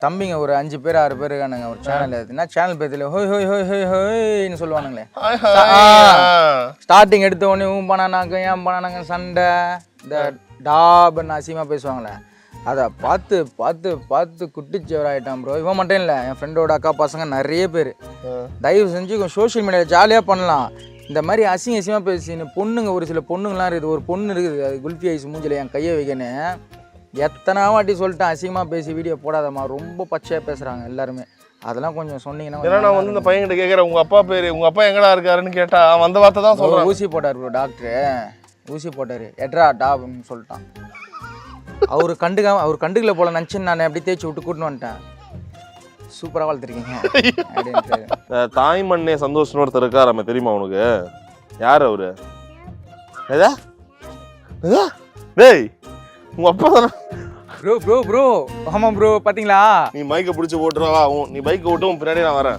தம்பிங்க ஒரு 5 பேர் 6 பேர் இருக்கானுங்க ஒரு சேனல். என்ன சேனல் பேர்ல ஹோய் ஹோய் ஹோய் ஹோய் ஹோய்னு சொல்லுவானுங்களே. ஸ்டார்டிங் எடுத்த உடனே பண்ணானாங்க ஏன் பண்ணானாங்க சண்டை இந்த டாப்னு அசிங்கமா பேசுவாங்களே. அதை பார்த்து பார்த்து பார்த்து குட்டிச்சவராயிட்டான் ப்ரோ. இவன் மட்டும் இல்லை, என் ஃப்ரெண்டோட அக்கா பசங்க நிறைய பேர். தயவு செஞ்சு சோஷியல் மீடியாவில் ஜாலியாக பண்ணலாம். இந்த மாதிரி அசிங்கமாக பேசின்னு பொண்ணுங்க ஒரு சில பொண்ணுங்களாம் இருக்குது. ஒரு பொண்ணு இருக்குது, அது குல்ஃபி ஐஸ் மூஞ்சில் என் கையை வைக்கணும். எத்தனை வாட்டி சொல்லிட்டேன் அசிங்கமாக பேசி வீடியோ போடாதம்மா, ரொம்ப பச்சையாக பேசுகிறாங்க எல்லாருமே. அதெல்லாம் கொஞ்சம் சொன்னீங்கன்னா. ஏன்னா நான் வந்து இந்த பையன்கிட்ட கேட்குறேன், உங்கள் அப்பா பேர், உங்கள் அப்பா எங்கடா இருக்காருன்னு கேட்டா அவன் அந்த வார்த்தை தான் சொல்கிறான். ஊசி போட்டார் ப்ரோ, டாக்டரு ஊசி போட்டார். எட்ரா டாப்னு சொல்லிட்டான். அவர் கண்டுக்கல போல நினச்சின்னு நான் அப்படி தேய்ச்சி விட்டு கூட்டின்னு வந்துட்டேன். சூப்பராக வளர்த்துருக்கீங்க அப்படின்ட்டு. தாய்மண்ணே சந்தோஷம்னு ஒருத்தர் இருக்கார், நம்ம தெரியுமா உனக்கு? யார் அவரு? ஏதா டேய் உங்க அப்பா தானே ப்ரோ. ஆமாம் ப்ரோ, பார்த்தீங்களா? நீ மைக்கை பிடிச்சி ஓட்டுருவா, நீ பைக்கை ஓட்டும் பின்னாடி நான் வரேன்.